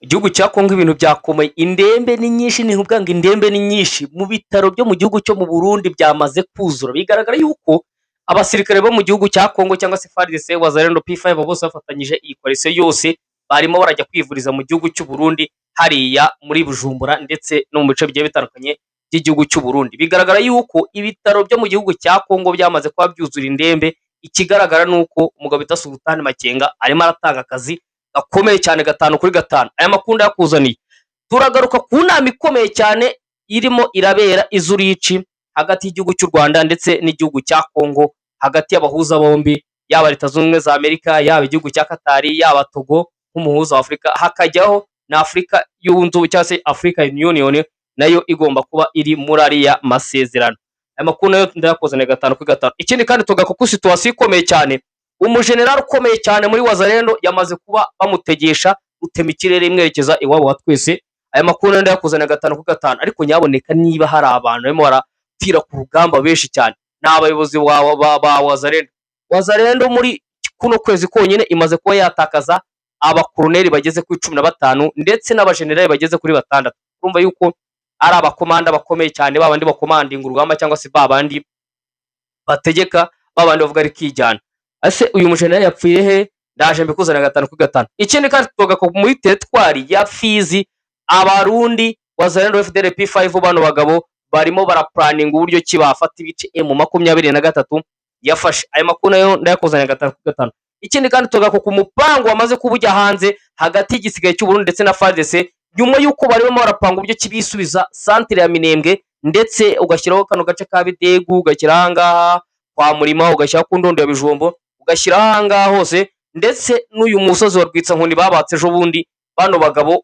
Igihugu cya Kongo ibintu byakomeye, indembe ni nyinshi, ni ukuvuga ngo indembe ni nyinshi, mu bitaro byo mu gihugu cyo mu Burundi byamaze kuzura, bigaragara yuko abasirikare bo mu gihugu cya Kongo cyangwa se FARDC, Wazalendo, P5 bose bafatanyije iyi coalition yose barimo barajya kwivuriza mu gihugu cy'u Burundi hariya muri Bujumbura ndetse no mu bice bigiye bitandukanye by'igihugu cy'u Burundi. Bigaragara yuko ibitaro byo mu gihugu cya Kongo byamaze kuba byuzura indembe, ikigaragara nuko umugabo bita Sultani Makenga arimo aratanga akazi gakomeye cyane 5/5. Aya makuru yakuzaniye, turagaruka ku nama ikomeye cyane irimo irabera izurici hagati y'igihugu cy'u Rwanda ndetse n'igihugu cya Kongo, hagati y'abahuza bombi, yaba Leta Zunze Ubumwe za Amerika, yaba igihugu cya Katari, yaba Togo nk'umuhuza wa Afurika, hakajyaho na Afurika yunze ubumwe cyangwa se African Union nayo igomba kuba iri muri ariya masezerano. Aya makuru nayo ndayakuzaniye 5/5. Ikindi kandi tugaruka ku situation ikomeye cyane, umujenerali ukomeye cyane muri Wazalendo yamaze kuba bamutegesha gutema ikirere imwerekeza iwabo wa twese. Aya makuru nayo ndayakuzaniye 5/5, ariko nyaboneka niba hari abantu barimo barapfira ku rugamba benshi cyane ni abayobozi ba Wazalendo. Wazalendo muri kuno kwezi konyine imaze kuba yatakaza abakoloneli bageze kuri 15 ndetse n'abajenerali bageze kuri 6. Urumva yuko ari abakomanda bakomeye cyane, babandi bakomandinga urugamba cyangwa se babandi bategeka, babandi bavuga ari kijyana. Ase uyu mujenerali yapfuye he? Ndaje mbikuzana 5/5. Ikindi kandi tutoga ko muri teritwari ya Fizi abarundi Wazalendo, FDL, P5 bano bagabo barimo baraplaninga uburyo ki bafata ibice M23 yafashe. Aya makuru nayo ndayakuzanya 5/5. Ikindi kandi tutoga ko ku mupango wamaze kubujya hanze hagati y'igisigaye cy'u Burundi ndetse na FARDC, nyuma yuko barimo barapanga uburyo kibisubiza centre ya Minembwe ndetse ugashyiraho kano gace ka Bidegu, ugashyira ahangaha kwa Murima, ugashyira ku Ndondo ya Bijombo, ugashyira ahangaha hose, ndetse n'uyu musozi wa Rwitsankoni babatse ejo bundi. Bano bagabo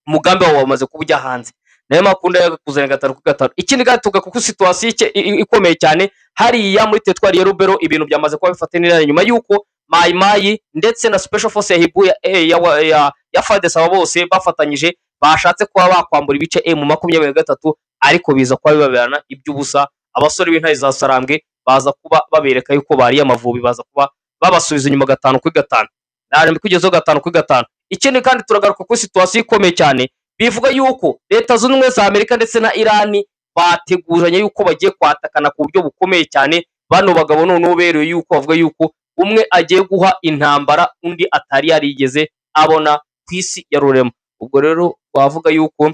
umugambi wabo wamaze kubujya hanze, nayo makunda yakuzanya 5/5. Ikindi kandi tugaruka ku situation ikomeye cyane hariya muri teritwari ya Rubero, ibintu byamaze kuba bifatanira nyuma yuko Mai Mai ndetse na Special Force ya Hibu ya FARDC aba bose bafatanyije bashatse kuba bakwambura ibice M23, ariko biza kuba bibaberana iby'ubusa. Abasore b'intare za Sarambwe baza kuba babereka yuko bari amavubi, baza kuba babasubiza inyuma 5/5. Naje mbikugezeho 5/5. Ikindi kandi turagaruka ku situation ikomeye cyane, bivuga yuko Leta Zunze Ubumwe za Amerika ndetse na Iran bateguranye yuko bagiye kwatakana ku buryo bukomeye cyane. Bano bagabo noneho beruye yuko bavuga yuko umwe agiye guha intambara undi atari yarigeze abona ku isi ya rurema. Ubwo rero wavuga yuko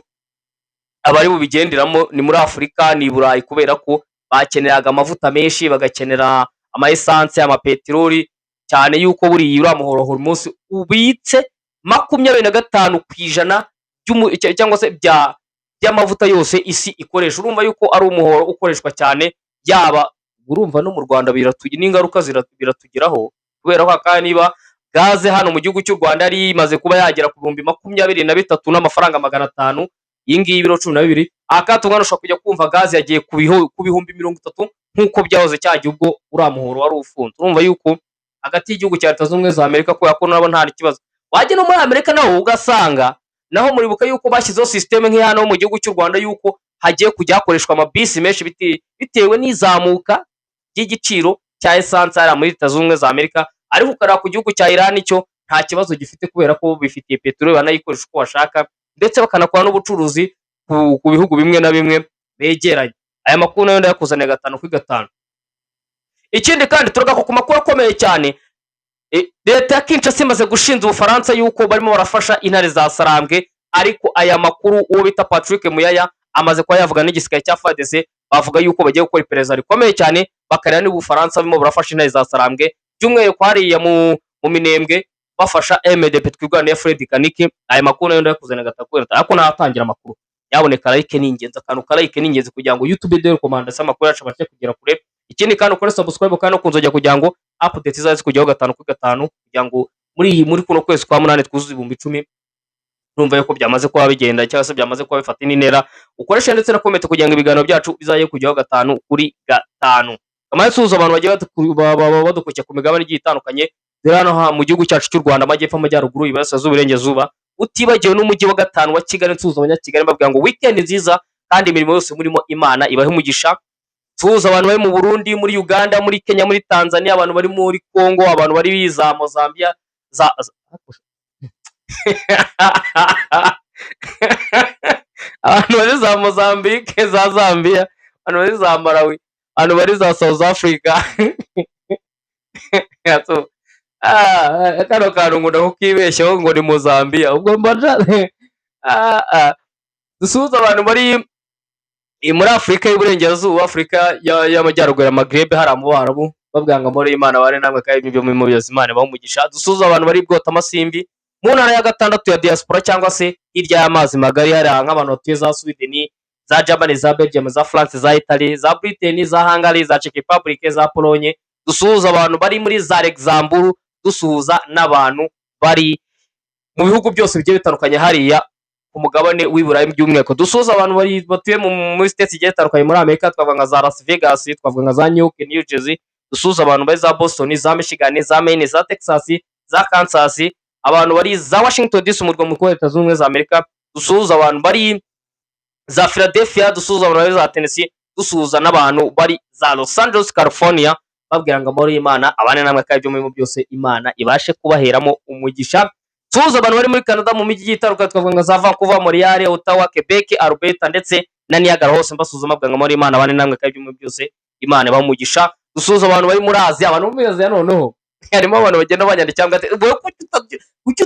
abari bubigenderamo ni muri Afurika, ni Burayi, kubera ko bakeneraga amavuta menshi, bagakenera ama essence, ama peteroli, cyane yuko buri uramuhoro umunsi ubitse 25% cyangwa se by'amavuta yose isi ikoresha. Urumva yuko ari umuhoro ukoreshwa cyane, yaba urumva no mu Rwanda biratugira n'ingaruka biratugeraho, kubera ko kandi niba gaze hano mu gihugu cy'u Rwanda ari imaze kuba yagera ku 23 n'amafaranga 500, iyi ngiyi ibiro 12, akatunga ushobora kujya kumva gaze yagiye ku bihumbi 30 nk'uko byahoze cyagiye ubwo uramuhoro wari ufunze. Urumva yuko hagati y'igihugu cya Leta Zunze Ubumwe za Amerika ko yako nabo nta kibazo, wajye no muri Amerika naho ugasanga naho muribuka yuko bashyizeho system nk'ihano mu gihugu cy'u Rwanda yuko hagiye kujya hakoreshwa amabisi menshi bitewe n'izamuka ry'igiciro cya essence ara muri Leta Zunze Ubumwe za Amerika, ariko ukaraba ku gihugu cya Iran cyo nta kibazo gifite kubera ko bifitiye peteroli banayikoresha uko bashaka, ndetse bakanakora n'ubucuruzi ku bihugu bimwe na bimwe begeranye. Aya makuru nayo ndayakuzaniye 5/5. Ikindi kandi turagaruka ku makuru akomeye cyane, Leta ya Kinshasa imaze gushinja Ubufaransa yuko barimo barafasha intare za Sarambwe, ariko aya makuru uwo bita Patrick Muyaya amaze kuba yavuga n'igisigaye cya FARDC, bavuga yuko bagiye gukora iperereza rikomeye cyane bakareba niba Ubufaransa barimo barafasha intare za Sarambwe, by'umwihariko hariya mu Minembwe bafasha MDP twirwaniye Fred Kaniki. Aya makuru nayo ndayakuzaniye 5/5, ariko natangira amakuru yaboneka like ni ingenzi, akantu ka like ni ingenzi kugira ngo YouTube de recommandation amakuru yacu abashe kugera kure. Ikindi kandi ukore subscribe kandi ukunzojya kugira ngo update zazi kujyaho 5/5, kugira ngo muri kuno kwezi kwa 8 twuzuza 10,000. Numva yuko byamaze kuba bigenda cyangwa se byamaze kuba bifata n'intera, ukoresha ndetse na comment kugira ngo ibiganiro byacu bizaye kujyaho 5/5. Kamaye suza abantu bagiye badukurikira ku migabane igiye itandukanye, dore hano mu gihugu cyacu cy'u Rwanda, amajyepfo, amajyaruguru, iburasirazuba, iburengerazuba, utibagiwe n'umujyi wa 5 wa Kigali. Nsuza abanyakigali mbabwira ngo weekend nziza kandi imirimo yose murimo Imana ibahe umugisha. Tuza abantu bari mu Burundi, muri Uganda, muri Kenya, muri Tanzania, abantu bari muri Kongo, abantu bari za Mozambique, abantu bari za Mozambique, za Zambia, abantu bari za Malawi, abantu bari za South Africa. So, kano kantu ngo ndakukibeshyaho ngo ni Mozambiya, ubwo mbona dusuhuza abantu bari muri Afurika y'Iburengerazuba, Afurika y'Amajyaruguru ya Maghreb, hari mu Barabu, babwira ngo amahoro y'Imana bane namwe kandi ibyo mu byose Imana bamugisha. Dusuhuza abantu bari bwota amasimbi mu ntara ya gatandatu ya diaspora cyangwa se hirya y'amazi magari, hari nk'abantu batuye za Sweden, za Germany, za Belgium, za France, za Italy, za Britain, za Hungary, za Czech Republic, za Pologne. Dusuhuza abantu bari muri za Luxembourg, dusuhuza n'abantu bari mu bihugu byose bigiye bitandukanye hariya ku mugabane w'Iburayi by'umwihariko. Dusuhuza abantu batuye muri states zigiye zitandukanye muri Amerika, twavuga nka za Las Vegas, twavuga nka za New York, New Jersey. Dusuhuza abantu bari za Boston, za Michigan, za Maine, za Texas, za Kansas, abantu bari za Washington DC, umurwa mukuru wa Leta Zunze Ubumwe za Amerika. Dusuhuza abantu bari za Philadelphia, dusuhuza abantu bari za Tennessee, dusuhuza n'abantu bari za Los Angeles, California, babwira ngo amahoro y'Imana abane namwe kandi ibyo byose Imana ibashe kubaheramo umugisha. Tuza abantu bari muri Canada mu mijyi itandukanye, twavuga nka za Vancouver, Montreal, Ottawa, Quebec, Alberta ndetse na Niagara, hose mbasuhuza mabwira ngo amahoro y'Imana abane namwe kandi ibyo byose Imana ibamugisha. Dusuhuza abantu bari muri Aziya, abantu muri Aziya noneho harimo abantu bagenda banyandikira ngo kuki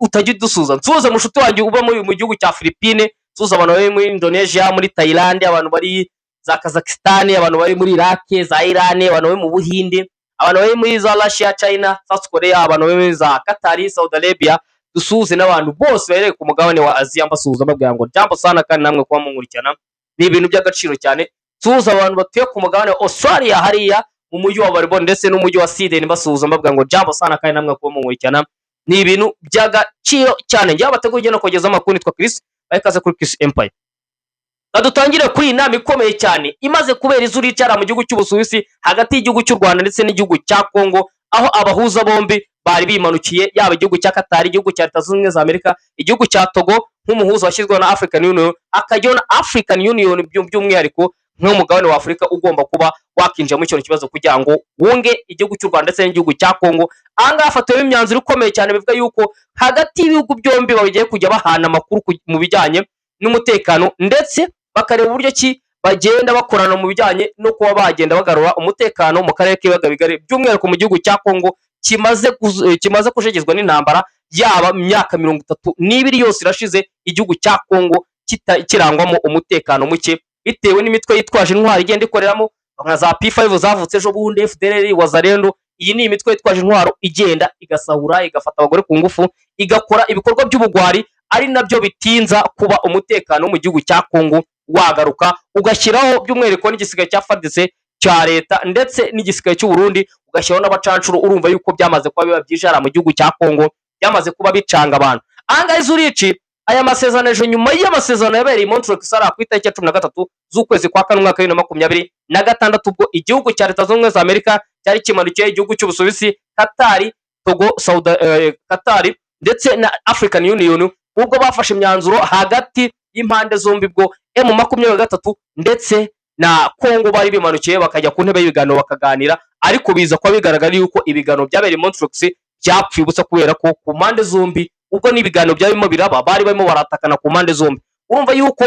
utajya dusuhuza. Nsuhuza mushuti wanjye uba mu gihugu cya Philippines, nsuhuza abantu bari muri Indonesia, muri Thailand, abantu bari za Kazakhstan, abantu bari muri Iraq, za Iran, abantu bari mu Buhinde, abantu bari muri za Russia, China, South Korea, abantu bari muri za Qatar, Saudi Arabia. Dusuhuze n'abantu bose bahereye ku mugabane wa Aziya, mbasuhuza babwira ngo jambo sana kandi namwe kuba munkurikirana ni ibintu by'agaciro cyane. Tuza abantu batuye ku mugabane wa Australia hariya mu mujyi wa Melbourne ndetse n'umujyi wa Sydney, mbasuhuza mbabwira ngo jambo sana kandi namwe kuba munkurikirana ni ibintu by'agaciro cyane. Njye abateguye no kugeza amakuru, nitwa Chris, bayikaze kuri Chris Empire. Dutangire kuri inama ikomeye cyane imaze kubera izuri cyara mu gihugu cy'Ubusuwisi hagati y'igihugu cy'u Rwanda ndetse n'igihugu cya Kongo, aho abahuza bombi bari bimanukiye, yaba igihugu cya Qatar, igihugu cya Leta Zunze Ubumwe za Amerika, igihugu cya Togo nk'umuhuza washyizweho na African Union, akajyaho na African Union by'umwihariko nk'umugabane wa Afurika ugomba kuba wakinjira muri icyo kibazo kugira ngo wunge igihugu cy'u Rwanda ndetse n'igihugu cya Kongo. Ahangaha hafatiwe imyanzuro ikomeye cyane, bivuga yuko hagati y'ibihugu byombi bagiye kujya bahana amakuru mu bijyanye n'umutekano, ndetse bakareba uburyo ki bagenda bakorana mu bijyanye no kuba bagenda bagarura umutekano mu karere k'ibiyaga bigari, by'umwihariko mu gihugu cya Kongo kimaze kushegezwa n'intambara, yaba imyaka 32 yose irashize igihugu cya Kongo kirangwamo umutekano muke bitewe n'imitwe yitwaje intwaro igenda ikoreramo, nka za P5 zavutse ejo bundi, FDLR, Wazalendo. Iyi ni imitwe yitwaje intwaro igenda igasahura, igafata abagore ku ngufu, igakora ibikorwa by'ubugwari, ari nabyo bitinza kuba umutekano mu gihugu cya Kongo wagaruka, ugashyiraho by'umwihariko n'igisigaye cya FARDC cya leta ndetse n'igisigaye cy'u Burundi, ugashyiraho n'abacancuro. Urumva yuko byamaze kuba biba byijara mu gihugu cya Kongo, byamaze kuba bicanga abantu. Ahangaha Zurich, aya masezerano ejo nyuma y'amasezerano yabereye i Montreal ku itariki ya 13 z'ukwezi kwa kane umwaka 2026, ubwo igihugu cya Leta Zunze Ubumwe za Amerika cyari kimanukiye igihugu cy'Ubusuwisi, Qatar, Togo, Qatar ndetse na African Union, ubwo bafashe imyanzuro hagati y'impande zombi, bwo M23 ndetse na Kongo bari bimanukiye bakajya ku ntebe y'ibiganiro bakaganira, ariko biza kuba bigaragara yuko ibiganiro byabereye i Montreal byapfuye ubusa kubera ko ku mpande zombi, ubwo n'ibiganiro byarimo biraba, bari barimo baratakana ku mpande zombi. Urumva yuko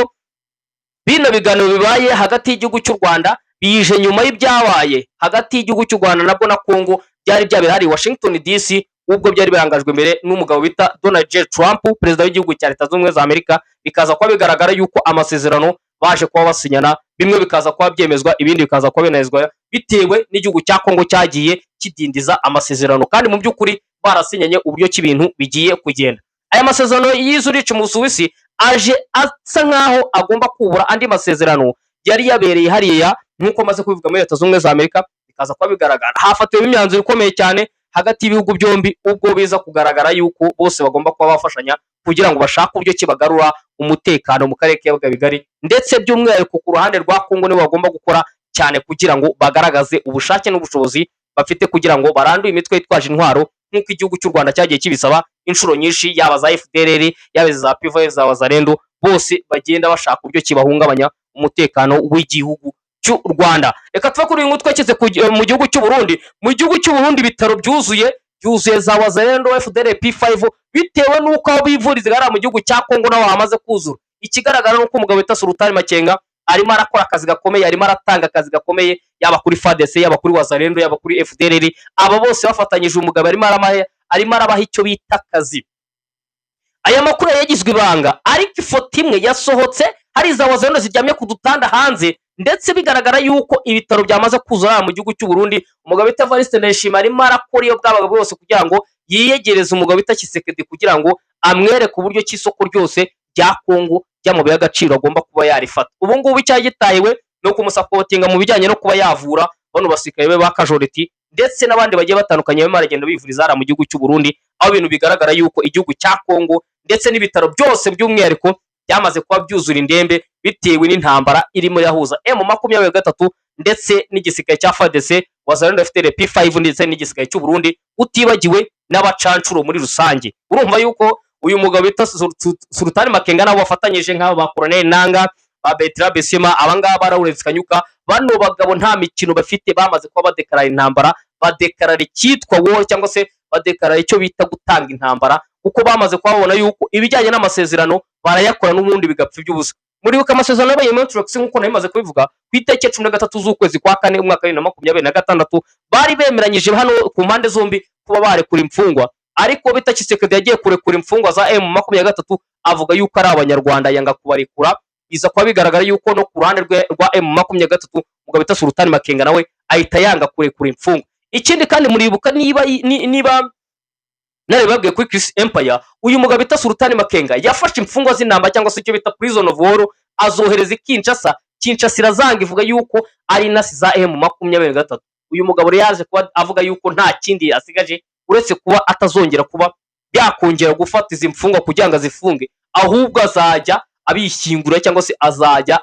bino biganiro bibaye hagati y'igihugu cy'u Rwanda bije nyuma y'ibyabaye hagati y'igihugu cy'u Rwanda nabwo na Kongo, byari byabera hari Washington DC, ubwo byari birangajwe imbere n'umugabo bita Donald J. Trump, perezida w'igihugu cya Leta Zunze Ubumwe za Amerika. Bikaza kuba bigaragara yuko amasezerano baje kuba basinyana, bimwe bikaza kuba byemezwa, ibindi bikaza kuba binezwa bitewe n'igihugu cya Kongo cyagiye kidindiza amasezerano, kandi mu by'ukuri barasinyanye uburyo cy'ibintu bigiye kugenda. Aya masezerano y'Izurich mu Busuwisi aje asa nkaho agomba kubura andi masezerano yari yabereye hariya, nk'uko maze kubivuga muri Leta Zunze Ubumwe za Amerika. Bikaza kuba bigaragara hafatiwe imyanzuro ikomeye cyane hagati y'ibihugu byombi, ubwo biza kugaragara yuko bose bagomba kuba bafashanya kugira ngo bashake uburyo kibagarura umutekano mu karere k'ibiyaga bigari, ndetse by'umwihariko ku ruhande rwa Kongo nibo bagomba gukora cyane kugira ngo bagaragaze ubushake n'ubushobozi bafite kugira ngo baranduye imitwe yitwaje intwaro, nk'uko igihugu cy'u Rwanda cyagiye kibisaba inshuro nyinshi, yaba za FDLR, yaba za P5, za Wazalendo, bose bagenda bashaka uburyo kibahungabanya umutekano w'igihugu cy'u Rwanda. Reka tuve kuri uyu mutwe cyeze mu gihugu cy'u Burundi. Mu gihugu cy'u Burundi ibitaro byuzuye byuzuye za Wazalendo FDLR P5 bitewe n'uko aho bivuriza gara mu gihugu cya Kongo naho hamaze kuzura. Ikigaragara nuko umugabo bita Sultani Makenga arimo arakora akazi gakomeye, arimo aratanga akazi gakomeye, yaba kuri FARDC, yaba kuri Wazalendo, yaba kuri FDLR. Aba bose bafatanyije umugabo arimo arabaha icyo bita akazi. Aya makuru yagizwe ibanga, ariko ifoto imwe yasohotse hari za Wazalendo ziryamye ku dutanda hanze, ndetse bigaragara yuko ibitaro byamaze kuzura mu gihugu cy'u Burundi. Umugabo bita Evariste Ndayishimiye arimo arakora iyo bwabaga bwose kugira ngo yiyegereze umugabo bita Tshisekedi, kugira ngo amwereke uburyo cy'isoko ryose rya Kongo ry'amabuye y'agaciro agomba kuba yarifata. Ubu ngubu icyagitayewe no kumusapotinga mu bijyanye no kuba yavura bano basirikare be ba Kajoreti, ndetse n'abandi bagiye batandukanye barimo baragenda bivuriza hariya mu gihugu cy'u Burundi, aho ibintu bigaragara yuko igihugu cya Kongo ndetse n'ibitaro byose by'umwihariko byamaze kuba byuzura indembe bitewe n'intambara irimo yahuza M23 ndetse n'igisirikare cya FARDC, Wazalendo FDLR P5 ndetse n'igisirikare cy'u Burundi, utibagiwe n'abacancuro muri rusange. Urumva yuko uyu mugabo bita Sultani Makenga nabo bafatanyije nk'abo ba Colonel Nanga, ba Bertrand Bisimwa, abangaba barawuretse Kanyuka, bano bagabo nta mikino bafite, bamaze kuba badekarara intambara, badekarara icyitwa war cyangwa se badekarara icyo bita gutanga intambara, kuko bamaze kubabona yuko ibijyanye n'amasezerano barayakora n'ubundi bigapfa by'ubusa. Muribuka amasezerano y'abaye Montreux nk'uko nabimaze kubivuga ku itariki 13 z'ukwezi kwa 4 umwaka 2026 bari bemeranyije hano ku mpande zombi kuba barekura imfungwa, ariko bita Tshisekedi yagiye kurekura imfungwa za M23 avuga yuko ari abanyarwanda, yanga kubarekura. Biza kuba bigaragara yuko no ku ruhande rwa M23 umugabo bita Sultani Makenga nawe ahita yanga kurekura imfungwa. Ikindi kandi muribuka niba babwiye kuri Chris Empire, uyu mugabo bita Sultani Makenga yafashe imfungwa z'intamba cyangwa se icyo bita prison of war, azohereza Kinshasa. Kinshasa irazanga ivuga yuko ari nasi za M23. Uyu mugabo yaje kuba avuga yuko nta kindi asigaje uretse kuba atazongera kuba yakongera gufata izi mfungwa kugira ngo azifunge, ahubwo azajya abishyingura cyangwa se azajya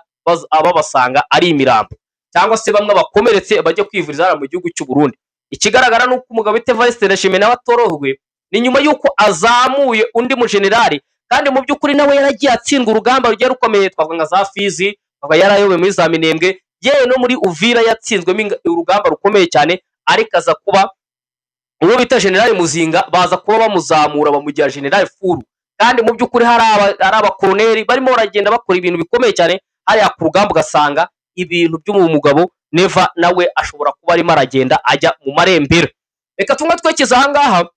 ababasanga ari imirambo, cyangwa se bamwe bakomeretse bajya kwivuriza mu gihugu cy'u Burundi. Ikigaragara nuko umugabo bita Evariste Ndayishimiye nawe atorohwe, ni nyuma yuko azamuye undi mu generali, kandi mu by'ukuri nawe yaragiye atsindwa urugamba rugiye rukomeye, twavuga nka za Fizi, akaba yarayoboye muri za Minembwe, yewe no muri Uvira yatsinzwemo urugamba rukomeye cyane, ariko aza kuba uwo bita generali Muzinga baza kuba bamuzamura bamugira generali Furu. Kandi mu by'ukuri hari abakoloneli barimo baragenda bakora ibintu bikomeye cyane hariya ku rugamba, ugasanga ibintu by'umugabo Neva nawe ashobora kuba arimo aragenda ajya mu marembera. Reka tumwe twekeza ahangaha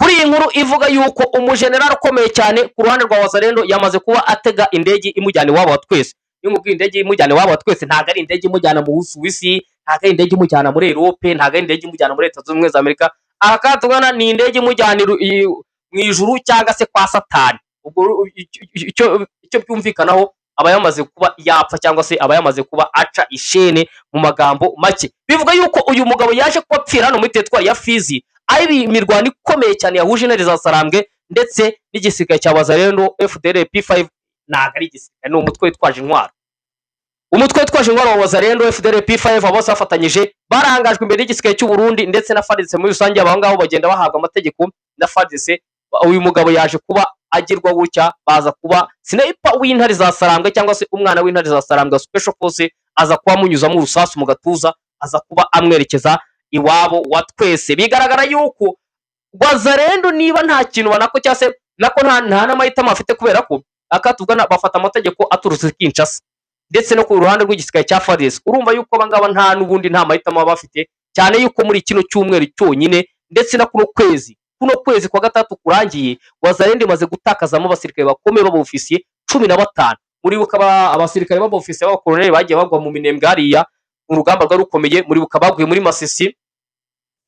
kuri iyi nkuru ivuga yuko umujenerali ukomeye cyane ku ruhande rwa Wazalendo yamaze kuba atega indege imujyana iwabo wa twese. Iyo mubwiye indege imujyana iwabo wa twese, ntago ari indege imujyana mu Busuwisi, ntago ari indege imujyana muri Europe, ntago ari indege imujyana muri Leta Zunze Ubumwe za Amerika, akatugana ni indege imujyana mu ijuru cyangwa se kwa Satani. Ubwo icyo byumvikanaho aba yamaze kuba yapfa cyangwa se aba yamaze kuba aca ishene mu magambo make. Bivuga yuko uyu mugabo yaje kuba pfira hano muri teritwari ya Fizi, ari imirwano ikomeye cyane yahuje intare za Sarambwe ndetse n'igisirikare cya Wazalendo FDLR P5. Ntago ari igisirikare, ni umutwe witwaje intwaro. Umutwe witwaje intwaro wa Wazalendo FDLR P5 bose bafatanyije barangajwe imbere y'igisirikare cy'u Burundi ndetse na FARDC muri rusange. Aba ngabo bagenda bahabwa amategeko na FARDC. Uyu mugabo yaje kuba agirwa gutya, baza kuba sniper w'intare za Sarambwe cyangwa se umwana w'intare za Sarambwe special force, aza kuba amunyuzamo urusasu mu gatuza, aza kuba amwerekeza iwabo wa twese. Bigaragara yuko Wazalendo niba nta kintu banako cyangwa se nako nta n'amahitamo afite, kubera ko akatugana bafata amategeko aturutse Kinshasa ndetse no ku ruhande rw'igisirikare cya FARDC. Urumva yuko abangaba nta n'ubundi nta mahitamo bafite, cyane yuko muri kino cyumweru cyonyine ndetse na kuno kwezi kwa gatatu kurangiye, Wazalendo imaze gutakazamo abasirikare bakomeye b'abofisiye 15. Muribuka abasirikare b'abofisiye b'abakoloneli bagiye bagwa mu Minembwe hariya mu rugamba rwa rukomeye, muribuka baguye muri Masisi.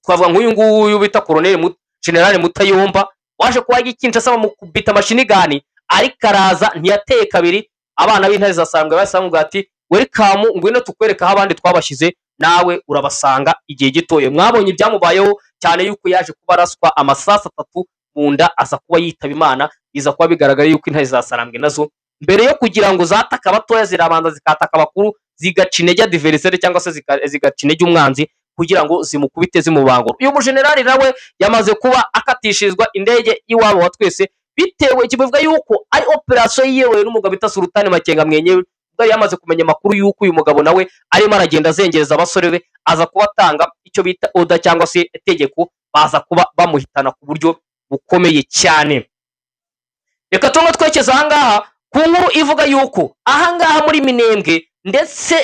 Twavuga nk'uyu nguyu bita Colonel General Mutayomba waje kuba Kinshasa bamukubita mashini gani, ariko araza ntiyateye kabiri. Abana b'intare za Sarambwe basamubwira ati welcome, ngwino tukwereka aho abandi twabashize, nawe urabasanga igihe gitoye. Mwabonye ibyamubayeho cyane yuko yaje kuba raswa amasasa 3 mu nda, aza kuba yitaba Imana. Biza kuba bigaragara yuko intare za Sarambwe nazo mbere yo kugira ngo zataka abatoya zirabanza zikataka abakuru, zigaca intege adversaire cyangwa se zigaca intege umwanzi kugira ngo zimukubite zimubangura. Uyu mujenerali nawe yamaze kuba akatishirizwa indege iwabo wa twese, bitewe kivuga yuko ari operation yewe n'umugabo bita Sultani Makenga mwenyewe bwari yamaze kumenya makuru yuko uyu mugabo nawe arimo aragenda azengereza abasore be, aza kubatanga icyo bita oda cyangwa se itegeko baza kuba bamuhitana ku buryo bukomeye cyane. Reka tumwe twekeza ahangaha ku nkuru ivuga yuko ahangaha muri Minembwe ndetse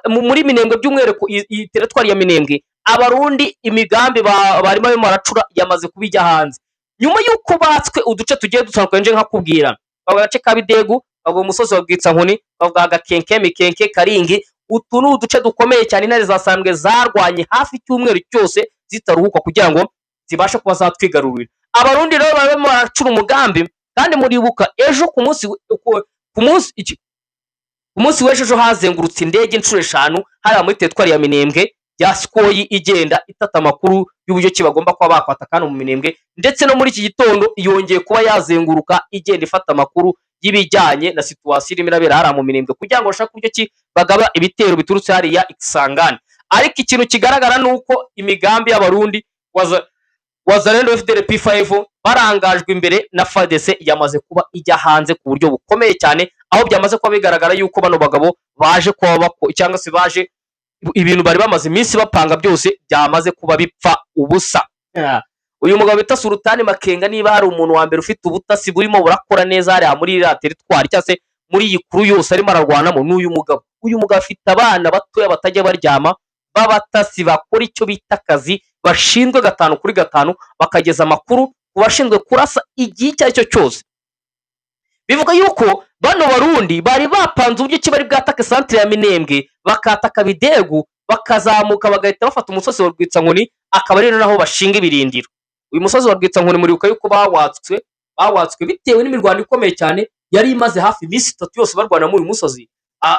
muri Minembwe by'umwihariko iyi teritwari ya Minembwe, abarundi imigambi barimo baracura yamaze kubijya hanze nyuma yuko batswe uduce tugiye dutandukanye nje nkakubwira. Bavuga agace ka Bidegu, bavuga umusozi wa Bwitsankuni, bavuga Gakenke, Mikenke, Karingi. Utu ni uduce dukomeye cyane intare zasambwe zarwanye hafi icyumweru cyose zitaruhuka kugira ngo zibashe kuba zatwigarurira. Abarundi rero barimo baracura umugambi, kandi muribuka ejo ku munsi w'ejo hazengurutse indege inshuro 5 hariya muri teritwari ya Minembwe ya Sikoyi igenda itata amakuru y'uburyo ki bagomba kuba bakwata kandi mu Minembwe, ndetse no muri iki gitondo yongeye kuba yazenguruka igenda ifata amakuru y'ibijyanye na situation irimo irabera hariya mu Minembwe kugira ngo bashake uburyo ki bagaba ibitero biturutse hariya Ikisangani. Ariko ikintu kigaragara nuko imigambi y'abarundi Wazalendo FDL P5 barangajwe imbere na FARDC yamaze kuba ijya hanze ku buryo bukomeye cyane, aho byamaze kuba bigaragara yuko bano bagabo baje kuba cyangwa se baje ibintu bari bamaze iminsi bapanga byose byamaze kuba bipfa ubusa. Uyu mugabo bita Sultani Makenga, niba hari umuntu wa mbere ufite ubutasi burimo burakora neza hariya muri iriya teritwari cyangwa se muri iyi kuru yose arimo ararwanamo, n'uyu mugabo. Uyu mugabo afite abana batoya batajya baryama b'abatasi bakora icyo bita akazi, bashinzwe 5 kuri 5 bakageza amakuru ku bashinzwe kurasa igihe icyo aricyo cyose. Bivuga yuko bano barundi bari bapanze uburyo ki bari bwatake centre ya Minembwe, bakataka Bidegu, bakazamuka bagahita bafata umusozi wa Rwitsankuni, akaba rero naho bashinga ibirindiro. Uyu musozi wa Rwitsankuni muribuka yuko bawatswe bitewe n'imirwano ikomeye cyane yari imaze hafi iminsi 3 yose barwana muri uyu musozi.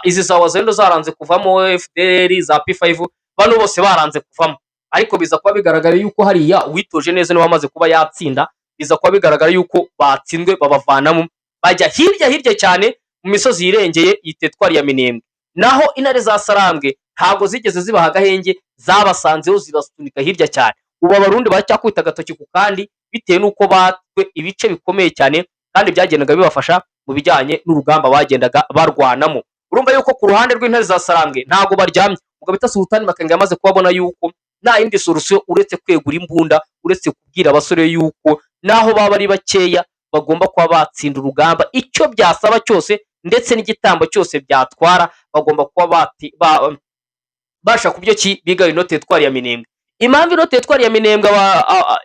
Izi za Wazalendo zaranze kuvamo, FDL za P5 bano bose baranze kuvamo, ariko biza kuba bigaragara yuko hariya uwitoje neza niwe wamaze kuba yatsinda. Biza kuba bigaragara yuko batsinzwe babavanamo bajya hirya cyane mu misozi yirengeye yitetwari ya Minembwe. Naho intare za Sarambwe ntago zigeze zibaha agahenge, zabasanzeho zibasunika hirya cyane. Ubu abarundi bacyakwita gatoki ku kandi bitewe nuko batwe ibice bikomeye cyane kandi byagendaga bibafasha mu bijyanye n'urugamba bagendaga barwanamo. Urumva yuko ku ruhande rw'intare za Sarambwe ntago baryamye. Ubwo bita Sultani Makenga yamaze kubabona yuko nta yindi solution uretse kwegura imbunda, uretse kubwira abasore yuko naho baba ari bakeya bagomba kuba batsinda urugamba icyo byasaba cyose, ndetse n'igitambo cyose byatwara bagomba kuba basha kubyo ki biga ino teritwari ya Minembwe. Impamvu ino teritwari ya Minembwe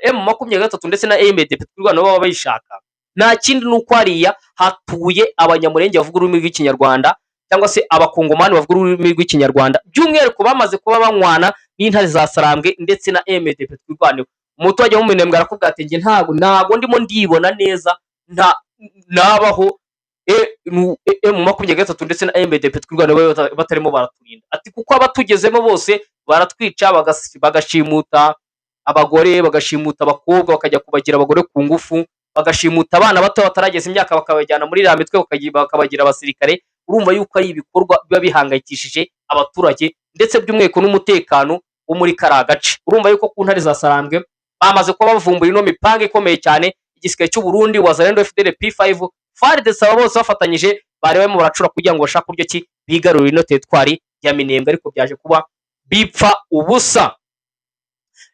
M23 ndetse na MDP twirwana baba bayishaka nta kindi nuko hariya hatuye abanyamurenge bavuga ururimi rw'Ikinyarwanda cyangwa se abakongomani bavuga ururimi rw'Ikinyarwanda, by'umwihariko bamaze kuba banywana n'intare za Sarambwe ndetse na MDP twirwaneho. Umuturage wo mu Minembwe arakubwira ati nge ntago ndimo ndibona neza nabaho M23 ndetse na MDP twirwaneho batarimo baraturinda. Ati kuko abatugezemo bose baratwica, bagashimuta abagore, bagashimuta abakobwa, bakajya kubagira abagore ku ngufu, bagashimuta abana bato batarageza imyaka bakabajyana muri iriya mitwe bakabagira abasirikare. Urumva yuko ari ibikorwa biba bihangayikishije abaturage ndetse by'umweko n'umutekano wo muri kariya gace. Urumva yuko ku ntare za Sarambwe bamaze kuba bavumbura ino mipanga ikomeye cyane. Igisirikare cy'u Burundi, Wazalendo FDL P5, FARDC bose bafatanyije bari barimo baracura kugira ngo bashake uburyo ki bigarurira ino teritwari ya Minembwe, ariko byaje kuba bipfa ubusa.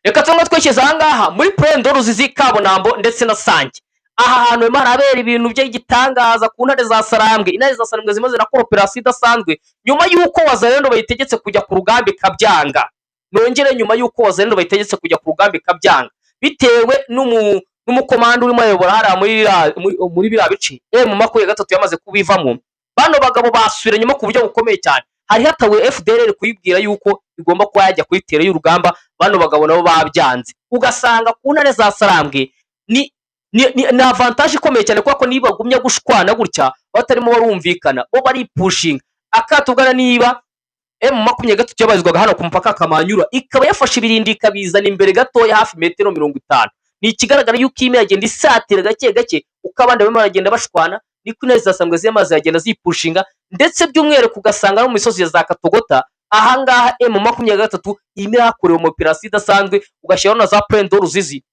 Reka tumwe twekeza ahangaha muri Prendo Ruzizi, Kabonambo ndetse na Sange. Aha hantu hema harabera ibintu by'igitangaza ku ntare za Sarambwe. Intare za Sarambwe zimaze na operation idasanzwe nyuma yuko Wazalendo bayitegetse kujya ku rugamba ikabyanga. Nongere nyuma yuko Wazalendo bayitegetse kujya ku rugamba ikabyanga bitewe n'umukomando urimo ayobora hariya muri biriya bice M23 yamaze kubivamo. Bano bagabo basubira nyuma ku buryo bukomeye cyane. Hari hatawe FDL kuyibwira yuko igomba kuba yajya kuyitera y'urugamba, bano bagabo nabo babyanze. Ugasanga ku ntare za Sarambwe ni avantage ikomeye cyane kuko niba bagumya gushwana gutya batarimo barumvikana bo bari pushing akatugana. Niba M23 yabazwaga hano ku mpaka Kamanyura ikaba yafashe ibirindi ikabizana imbere gatoya hafi metero 50, ni ikigaragara yuko ime yagenda isatira gake ukabanda bamwe baragenda bashwana, niko intare za Sarambwe ziyamaze yagenda zipushinga, ndetse by'umwihariko ugasanga no mu misozi ya za Katogota ahangaha M23 ime yakorewe mu operation idasanzwe. Ugashyiraho na za Prendo Ruzizi,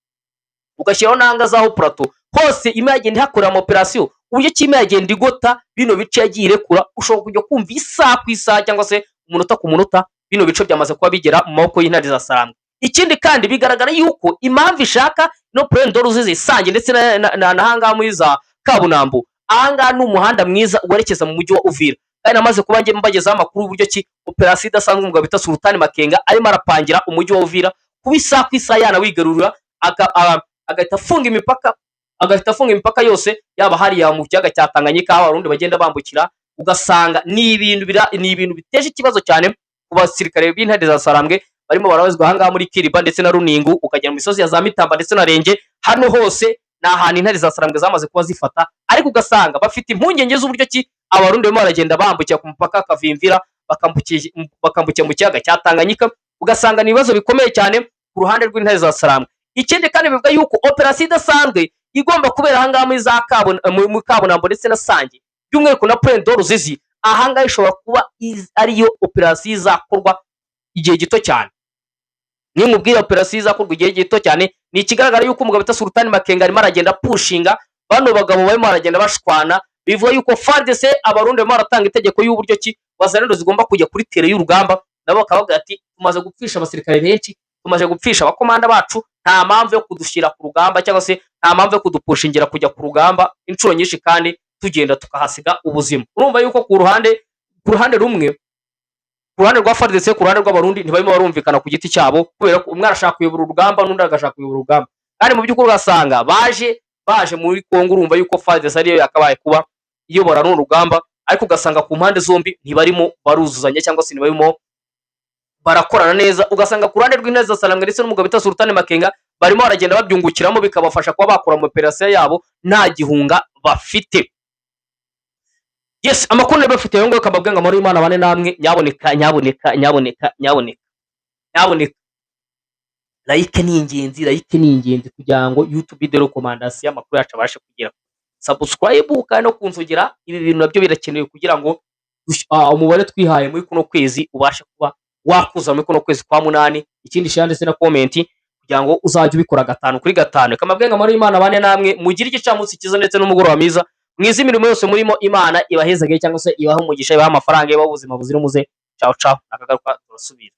ugashyiraho nanga zaho Plateau, hose ime yagenda ihakorera mu operation uburyo ki ime yagenda igota bino bice yagiye irekura. Ushobora kujya kumva isaha ku isaha cyangwa se umunota ku munota bino bice byamaze kuba bigera mu maboko y'intare za Sarambwe. ikindi kandi bigaragara yuko impamvu ishaka no point d'Uruzizi Sange ndetse n'ahangaha muri za Kabunambo, ahangaha ni umuhanda mwiza werekeza mu mujyi wa Uvira, kandi namaze kuba njye mbagezaho amakuru uburyo ki operasiyo idasanzwe umugabo bita Sultani Makenga arimo arapangira umujyi wa Uvira kuba isaha ku isaha yanawigarurira, agahita afunga imipaka yose, yaba hariya mu kiyaga cya Tanganyika aho abarundi bagenda bambukira, ugasanga ni ibintu biteje ikibazo cyane ku basirikare b'intare za Sarambwe barimo barabazwa ahangaha muri Kiriba ndetse na Runingu, ukagera mu misozi ya za Mitamba ndetse na Renge. Hano hose ni ahantu intare za Sarambwe zamaze kuba zifata, ariko ugasanga bafite impungenge z'uburyo ki abarundi barimo baragenda bambukira ku mupaka Kavimvira bakambukira mu kiyaga cya Tanganyika, ugasanga ni ibibazo bikomeye cyane ku ruhande rw'intare za Sarambwe. Ikindi kandi bivuga yuko operasiyo idasanzwe igomba kubera ahangaha muri za Kabunambo ndetse na Sange, by'umwihariko na point d'Uruzizi, ahangaha ishobora kuba ariyo operasiyo izakorwa igihe gito cyane. Nimubwira operasiyo izakorwa igihe gito cyane, ni ikigaragara yuko umugabo bita Sultani Makenga arimo aragenda pushinga bano bagabo barimo baragenda bashwana, bivuga yuko FARDC abarundi barimo baratanga itegeko y'uburyo ki wazalendo zigomba kujya kuri tere y'urugamba, nabo bakavuga ati tumaze gupfisha abasirikare benshi, tumaze gupfisha abakomanda bacu, nta mpamvu yo kudushyira ku rugamba cyangwa se nta mpamvu yo kudupushingira kujya ku rugamba inshuro nyinshi kandi tugenda tukahasiga ubuzima. Urumva yuko ku ruhande rumwe, ku ruhande rwa FARDC, ku ruhande rw'abarundi ntibarimo barumvikana ku giti cyabo, kubera ko umwe arashaka kuyobora urugamba n'undi agashaka kuyobora urugamba, kandi mu by'ukuri ugasanga baje muri Kongo. Urumva yuko FARDC ariyo yakabaye kuba iyobora n'urugamba, ariko ugasanga ku mpande zombi ntibarimo baruzuzanya cyangwa se ntibarimo barakorana neza. Ugasanga ku ruhande rw'intare za Sarambwe ndetse n'umugabo bita Sultani Makenga barimo baragenda babyungukiramo, bikabafasha kuba bakora mu operasiyo yabo nta gihunga bafite. Yes, amakuru nayo bafite ngo kababwe ngo muri Imana bane namwe, nyaboneka like ni ingenzi kugira ngo YouTube de recommandation amakuru yacu abashe kugira. Subscribe kandi no kunzugira, ibi bintu nabyo birakenewe kugira ngo umubare twihaye muri kuno kwezi ubashe kuba wakuza muri kuno kwezi kwa munani. Ikindi share ndetse na comment kugira ngo uzajye ubikora 5 kuri 5. Kamabwe ngo muri Imana bane namwe, mugire igicamunsi kiza ndetse n'umugoroba mwiza mwiza, imirimo yose murimo Imana ibahezagire cyangwa se ibaha umugisha, ibaha amafaranga, ibaha ubuzima buzira umuze. Ciao ciao, akagaruka turasubira.